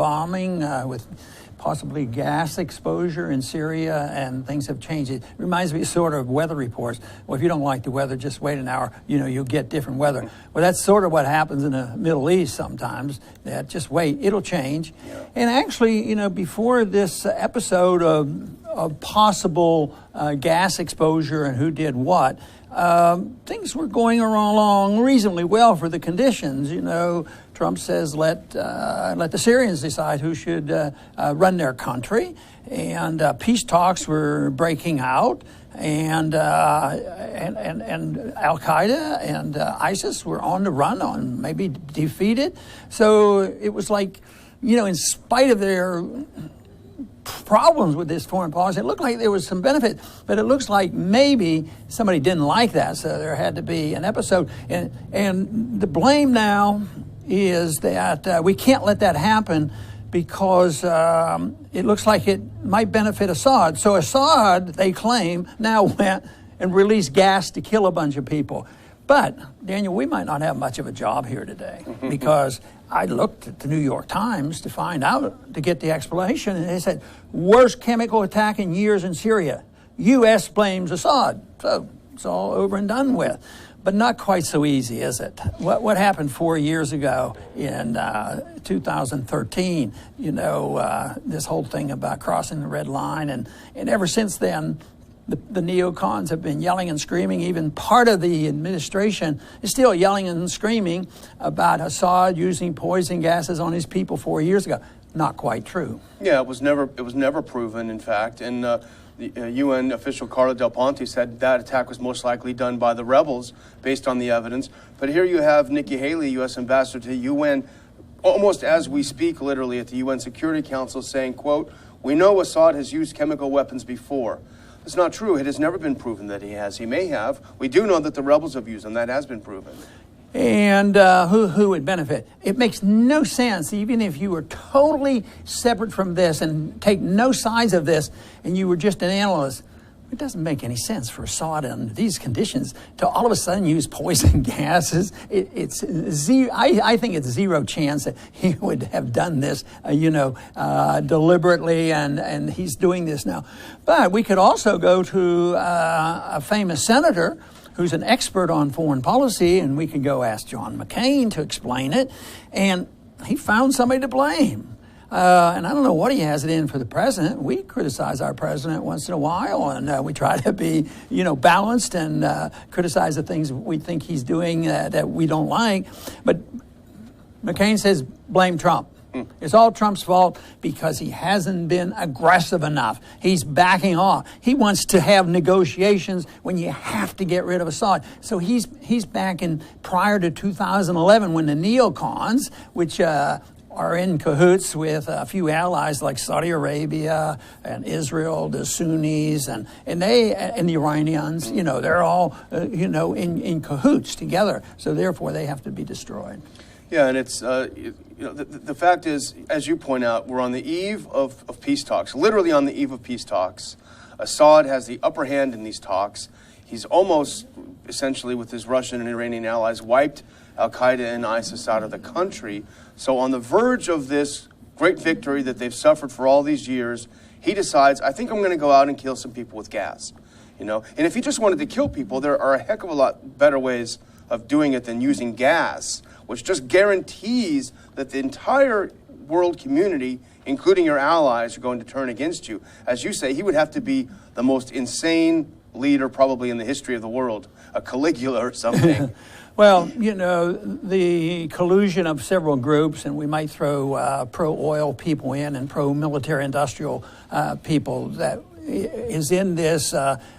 bombing with possibly gas exposure in Syria, and things have changed. It reminds me sort of weather reports. Well, if you don't like the weather, just wait an hour, you'll get different weather. Well, that's sort of what happens in the Middle East sometimes. That just wait, it'll change. Yeah. And actually, before this episode of possible gas exposure and who did what, things were going along reasonably well for the conditions. Trump says let the Syrians decide who should run their country, and peace talks were breaking out, and Al Qaeda and ISIS were on the run, on maybe defeated. So it was like, in spite of their problems with this foreign policy, it looked like there was some benefit, but it looks like maybe somebody didn't like that, so there had to be an episode. And the blame now is that we can't let that happen because it looks like it might benefit Assad. So Assad, they claim, now went and released gas to kill a bunch of people. But, Daniel, we might not have much of a job here today because I looked at the New York Times to find out, to get the explanation, and they said, worst chemical attack in years in Syria. U.S. blames Assad. So it's all over and done with. But not quite so easy, is it? What happened 4 years ago in 2013, this whole thing about crossing the red line, and ever since then, the neocons have been yelling and screaming. Even part of the administration is still yelling and screaming about Assad using poison gases on his people 4 years ago. Not quite true. Yeah, it was never proven, in fact. And the UN official Carla Del Ponte said that attack was most likely done by the rebels based on the evidence. But here you have Nikki Haley, U.S. ambassador to the UN, almost as we speak, literally at the UN Security Council, saying, quote, "We know Assad has used chemical weapons before." It's not true. It has never been proven that he has. He may have. We do know that the rebels have used them. That has been proven. And who would benefit? It makes no sense, even if you were totally separate from this and take no sides of this, and you were just an analyst. It doesn't make any sense for Assad under these conditions to all of a sudden use poison gases. It's zero. I think it's zero chance that he would have done this, deliberately, and he's doing this now. But we could also go to a famous senator who's an expert on foreign policy, and we could go ask John McCain to explain it, and he found somebody to blame. And I don't know what he has it in for the president. We criticize our president once in a while, and we try to be, balanced and criticize the things we think he's doing that we don't like. But McCain says blame Trump. It's all Trump's fault because he hasn't been aggressive enough. He's backing off. He wants to have negotiations when you have to get rid of Assad. So he's back in prior to 2011 when the neocons, which are in cahoots with a few allies like Saudi Arabia and Israel, the Sunnis, and the Iranians, they're all, in cahoots together. So therefore, they have to be destroyed. Yeah, and it's, the fact is, as you point out, we're on the eve of peace talks, literally on the eve of peace talks. Assad has the upper hand in these talks. He's almost, essentially, with his Russian and Iranian allies, wiped Al-Qaeda and ISIS out of the country. So on the verge of this great victory that they've suffered for all these years, he decides, I think I'm going to go out and kill some people with gas. And if he just wanted to kill people, there are a heck of a lot better ways of doing it than using gas, which just guarantees that the entire world community, including your allies, are going to turn against you. As you say, he would have to be the most insane leader probably in the history of the world, a Caligula or something. Well, the collusion of several groups, and we might throw pro-oil people in and pro-military industrial people that is in this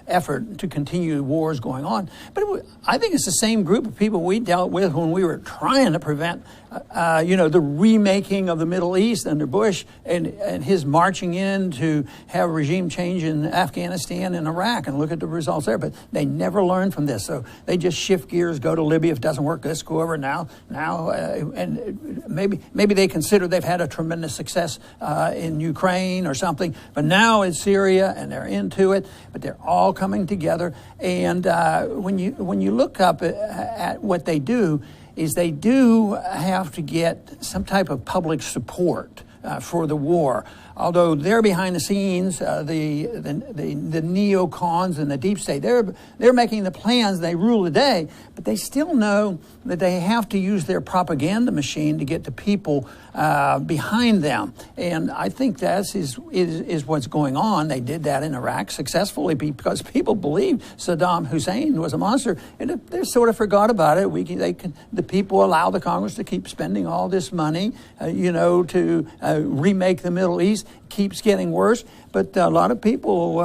effort to continue wars going on. But I think it's the same group of people we dealt with when we were trying to prevent, the remaking of the Middle East under Bush and his marching in to have regime change in Afghanistan and Iraq, and look at the results there. But they never learned from this, so they just shift gears, go to Libya. If it doesn't work, let's go over now, and maybe they consider they've had a tremendous success in Ukraine or something, but now it's Syria, and they're into it. But they're all coming together, and when you look up at what they do, is they do have to get some type of public support for the war. Although they're behind the scenes, the neocons and the deep state, they're making the plans, they rule the day, but they still know that they have to use their propaganda machine to get the people behind them. And I think that is what's going on. They did that in Iraq successfully because people believed Saddam Hussein was a monster, and they sort of forgot about it. The people allow the Congress to keep spending all this money, to remake the Middle East. Keeps getting worse, but a lot of people,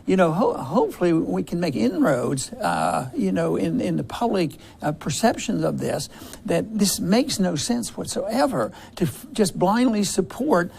hopefully we can make inroads, in the public perceptions of this, that this makes no sense whatsoever to just blindly support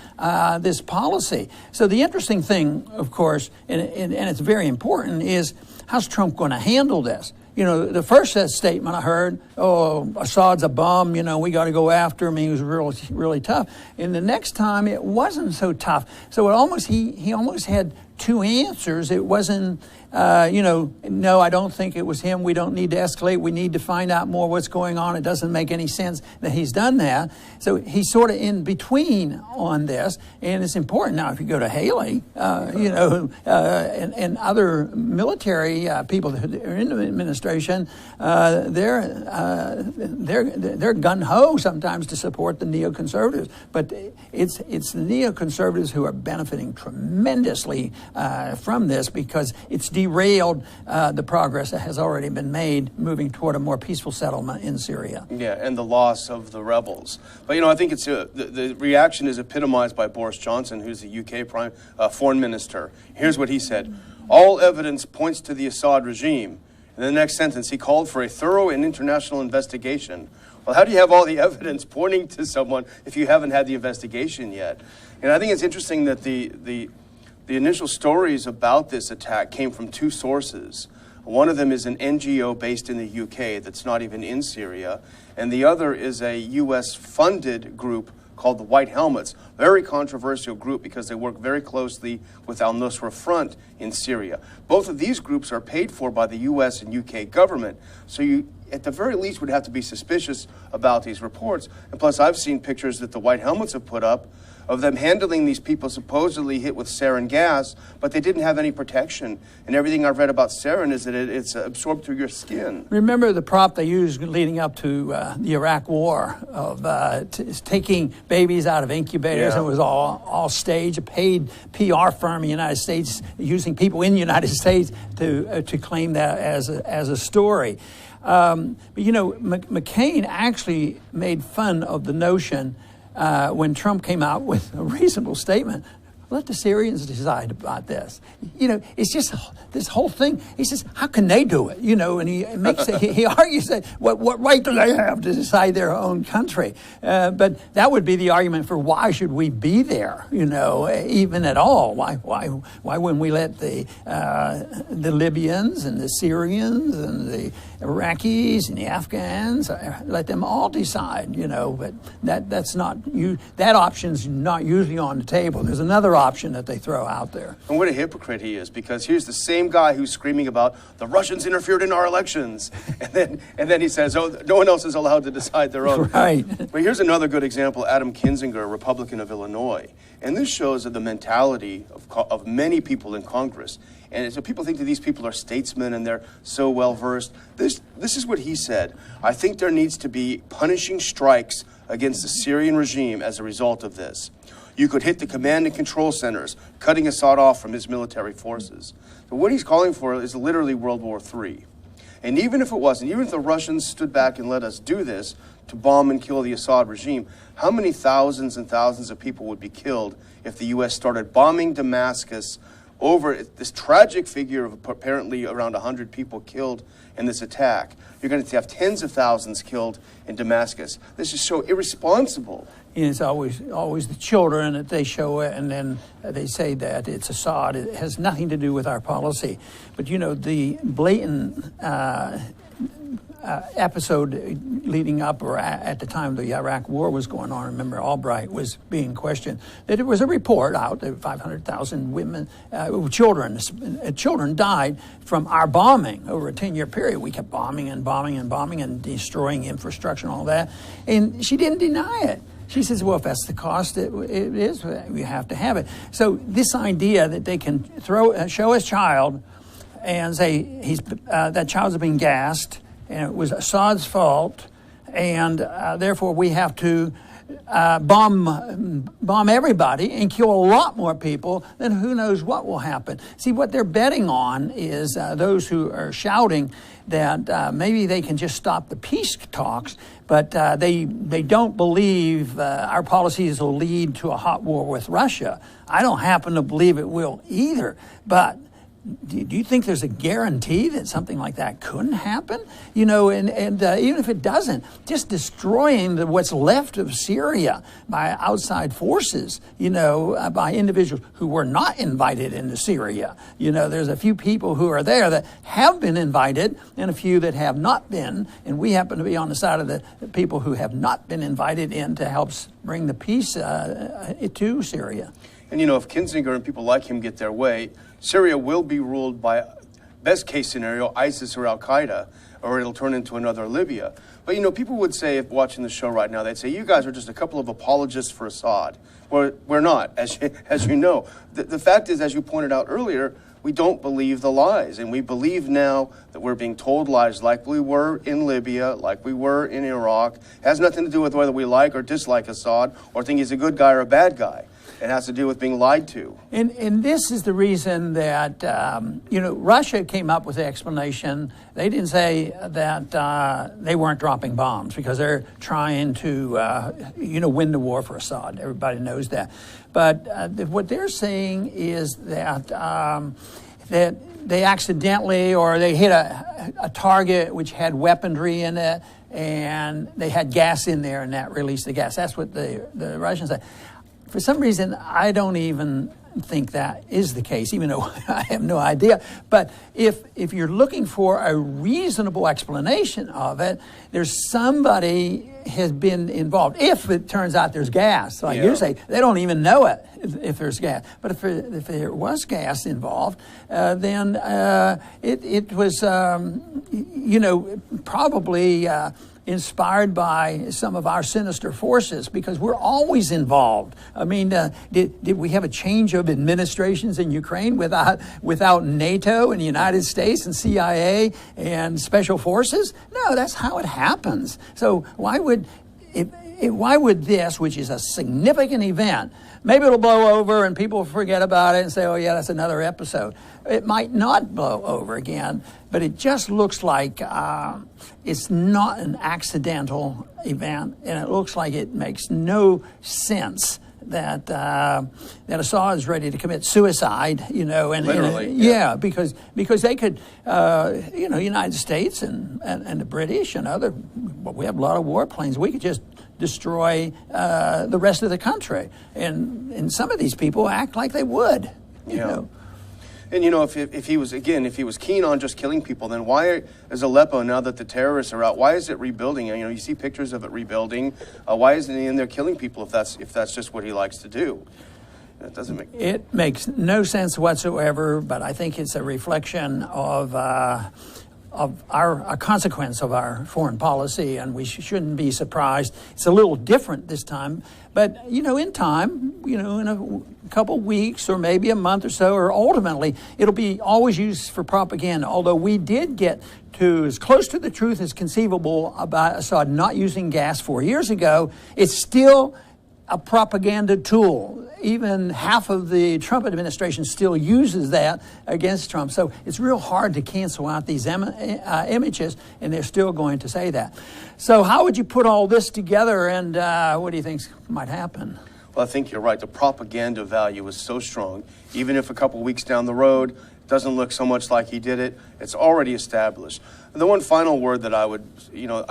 this policy. So the interesting thing, of course, and it's very important, is how's Trump going to handle this? The first statement I heard, Assad's a bum, we got to go after him. He was really, really tough. And the next time it wasn't so tough. So he almost had two answers. It wasn't, no, I don't think it was him. We don't need to escalate. We need to find out more what's going on. It doesn't make any sense that he's done that. So he's sort of in between on this. And it's important now if you go to Haley, and other military people that are in the administration, they're gung-ho sometimes to support the neoconservatives. But it's the neoconservatives who are benefiting tremendously from this because it's derailed the progress that has already been made moving toward a more peaceful settlement in Syria. Yeah, and the loss of the rebels. But, I think it's the reaction is epitomized by Boris Johnson, who's the UK foreign minister. Here's what he said. All evidence points to the Assad regime. In the next sentence, he called for a thorough and international investigation. Well, how do you have all the evidence pointing to someone if you haven't had the investigation yet? And I think it's interesting that the initial stories about this attack came from two sources. One of them is an NGO based in the UK that's not even in Syria, and the other is a US-funded group called the White Helmets, very controversial group because they work very closely with al-Nusra Front in Syria. Both of these groups are paid for by the US and UK government, so you at the very least would have to be suspicious about these reports. And plus, I've seen pictures that the White Helmets have put up of them handling these people supposedly hit with sarin gas, but they didn't have any protection. And everything I've read about sarin is that it's absorbed through your skin. Remember the prop they used leading up to the Iraq War of taking babies out of incubators, and it was all staged, a paid PR firm in the United States using people in the United States to claim that as a story. But McCain actually made fun of the notion when Trump came out with a reasonable statement. Let the Syrians decide about this. It's just this whole thing. He says, how can they do it? And he argues that what right do they have to decide their own country? But that would be the argument for why should we be there? Even at all? Why wouldn't we let the Libyans and the Syrians and the Iraqis and the Afghans let them all decide? But that's not that option's not usually on the table. There's another option that they throw out there. And what a hypocrite he is, because here's the same guy who's screaming about the Russians interfered in our elections, and then he says, oh, no one else is allowed to decide their own. Right. But here's another good example, Adam Kinzinger, a Republican of Illinois. And this shows the mentality of many people in Congress. And so people think that these people are statesmen and they're so well versed. This is what he said. I think there needs to be punishing strikes against the Syrian regime as a result of this. You could hit the command and control centers, cutting Assad off from his military forces. So what he's calling for is literally World War III. And even if it wasn't, even if the Russians stood back and let us do this to bomb and kill the Assad regime, how many thousands and thousands of people would be killed if the U.S. started bombing Damascus over this tragic figure of apparently around 100 people killed in this attack? You're going to have tens of thousands killed in Damascus. This is so irresponsible. It's always the children that they show it, and then they say that it's Assad. It has nothing to do with our policy. But, the blatant episode leading up or at the time the Iraq War was going on, remember Albright was being questioned, that there was a report out that 500,000 children died from our bombing over a 10-year period. We kept bombing and bombing and bombing and destroying infrastructure and all that. And she didn't deny it. She says, well, if that's the cost, it is. We have to have it. So this idea that they can show his child and say that child's been gassed and it was Assad's fault, and therefore we have to bomb everybody and kill a lot more people, then who knows what will happen. See, what they're betting on is those who are shouting that maybe they can just stop the peace talks, but they don't believe our policies will lead to a hot war with Russia. I don't happen to believe it will either, but do you think there's a guarantee that something like that couldn't happen? You know, and even if it doesn't, just destroying what's left of Syria by outside forces, you know, by individuals who were not invited into Syria. You know, there's a few people who are there that have been invited and a few that have not been, and we happen to be on the side of the people who have not been invited in to help bring the peace to Syria. And, you know, if Kinzinger and people like him get their way, Syria will be ruled by, best case scenario, ISIS or Al-Qaeda, or it'll turn into another Libya. But, you know, people would say, if watching the show right now, they'd say, you guys are just a couple of apologists for Assad. We're not, as you know. The fact is, as you pointed out earlier, we don't believe the lies. And we believe now that we're being told lies like we were in Libya, like we were in Iraq. It has nothing to do with whether we like or dislike Assad or think he's a good guy or a bad guy. It has to do with being lied to. And this is the reason that, you know, Russia came up with the explanation. They didn't say that they weren't dropping bombs because they're trying to, you know, win the war for Assad. Everybody knows that. But what they're saying is that that they accidentally, or they hit a target which had weaponry in it, and they had gas in there, and that released the gas. That's what the Russians say. For some reason, I don't even think that is the case, even though I have no idea. But if you're looking for a reasonable explanation of it, there's somebody has been involved. If it turns out there's gas, like you say, they don't even know it if there's gas. But if there was gas involved, then it was, you know, probably inspired by some of our sinister forces, because we're always involved. I mean, did we have a change of administrations in Ukraine without NATO and the United States and CIA and special forces? No, that's how it happens. So why would this, which is a significant event, maybe it'll blow over and people will forget about it and say, oh yeah, that's another episode. It might not blow over again, but it just looks like it's not an accidental event, and it looks like it makes no sense that that Assad is ready to commit suicide, you know, and literally, yeah, because they could, you know, United States and the British and other, well, we have a lot of warplanes. We could just destroy the rest of the country, and some of these people act like they would, you know. And, you know, if he was keen on just killing people, then why is Aleppo, now that the terrorists are out, why is it rebuilding? You know, you see pictures of it rebuilding. Why isn't he in there killing people if that's just what he likes to do? It doesn't make... It makes no sense whatsoever, but I think it's a reflection of a consequence of our foreign policy, and we shouldn't be surprised. It's a little different this time, but, you know, in time, you know, in a couple weeks or maybe a month or so, or ultimately, it'll be always used for propaganda. Although we did get to as close to the truth as conceivable about Assad not using gas 4 years ago, it's still a propaganda tool. Even half of the Trump administration still uses that against Trump. So it's real hard to cancel out these images, and they're still going to say that. So how would you put all this together, and what do you think might happen? Well, I think you're right. The propaganda value is so strong. Even if a couple weeks down the road, it doesn't look so much like he did it, it's already established. And the one final word that I would, you know,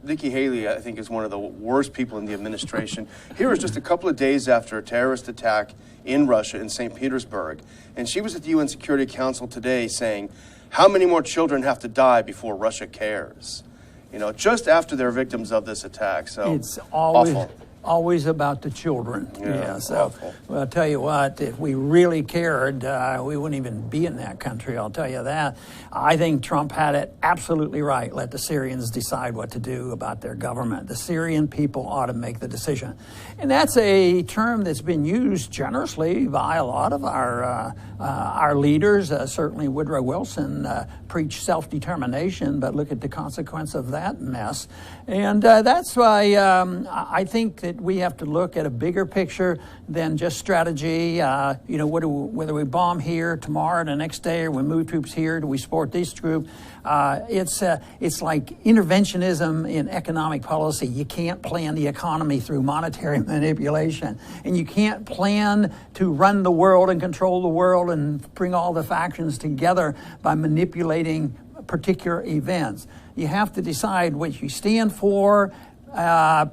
Nikki Haley, I think, is one of the worst people in the administration. Here is just a couple of days after a terrorist attack in Russia, in St. Petersburg. And she was at the UN Security Council today saying, how many more children have to die before Russia cares? You know, just after they're victims of this attack. So it's always awful. always about the children. Yeah, So awful. well, I'll tell you what, if we really cared, we wouldn't even be in that country, I'll tell you that. I think Trump had it absolutely right. Let the Syrians decide what to do about their government. The Syrian people ought to make the decision. And that's a term that's been used generously by a lot of our leaders. Certainly Woodrow Wilson preached self-determination, but look at the consequence of that mess. And that's why I think that we have to look at a bigger picture than just strategy. Whether we bomb here tomorrow, the next day, or we move troops here, do we support this group? It's like interventionism in economic policy. You can't plan the economy through monetary manipulation, and you can't plan to run the world and control the world and bring all the factions together by manipulating particular events. You have to decide what you stand for,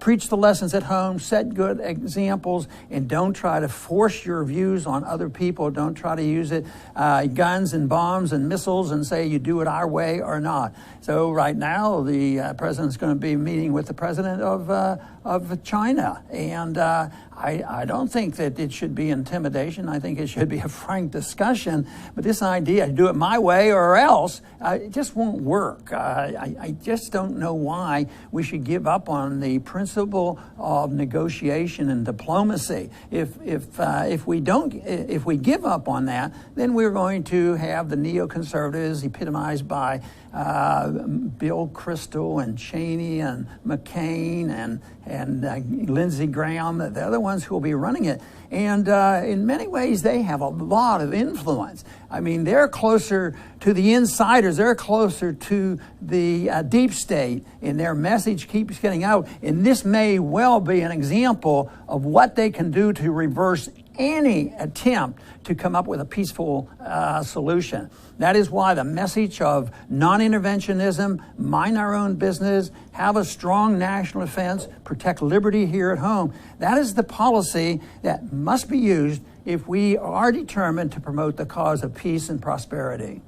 preach the lessons at home, set good examples, and don't try to force your views on other people. Don't try to use it, guns and bombs and missiles, and say you do it our way or not. So right now, the president's going to be meeting with the president of China, and I don't think that it should be intimidation. I think it should be a frank discussion. But this idea, do it my way or else, it just won't work. I just don't know why we should give up on the principle of negotiation and diplomacy. If we give up on that, then we're going to have the neoconservatives epitomized by Bill Kristol and Cheney and McCain and Lindsey Graham. They're the ones who will be running it. And in many ways, they have a lot of influence. I mean, they're closer to the insiders. They're closer to the deep state, and their message keeps getting out. And this may well be an example of what they can do to reverse any attempt to come up with a peaceful solution. That is why the message of non-interventionism, mind our own business, have a strong national defense, protect liberty here at home, that is the policy that must be used if we are determined to promote the cause of peace and prosperity.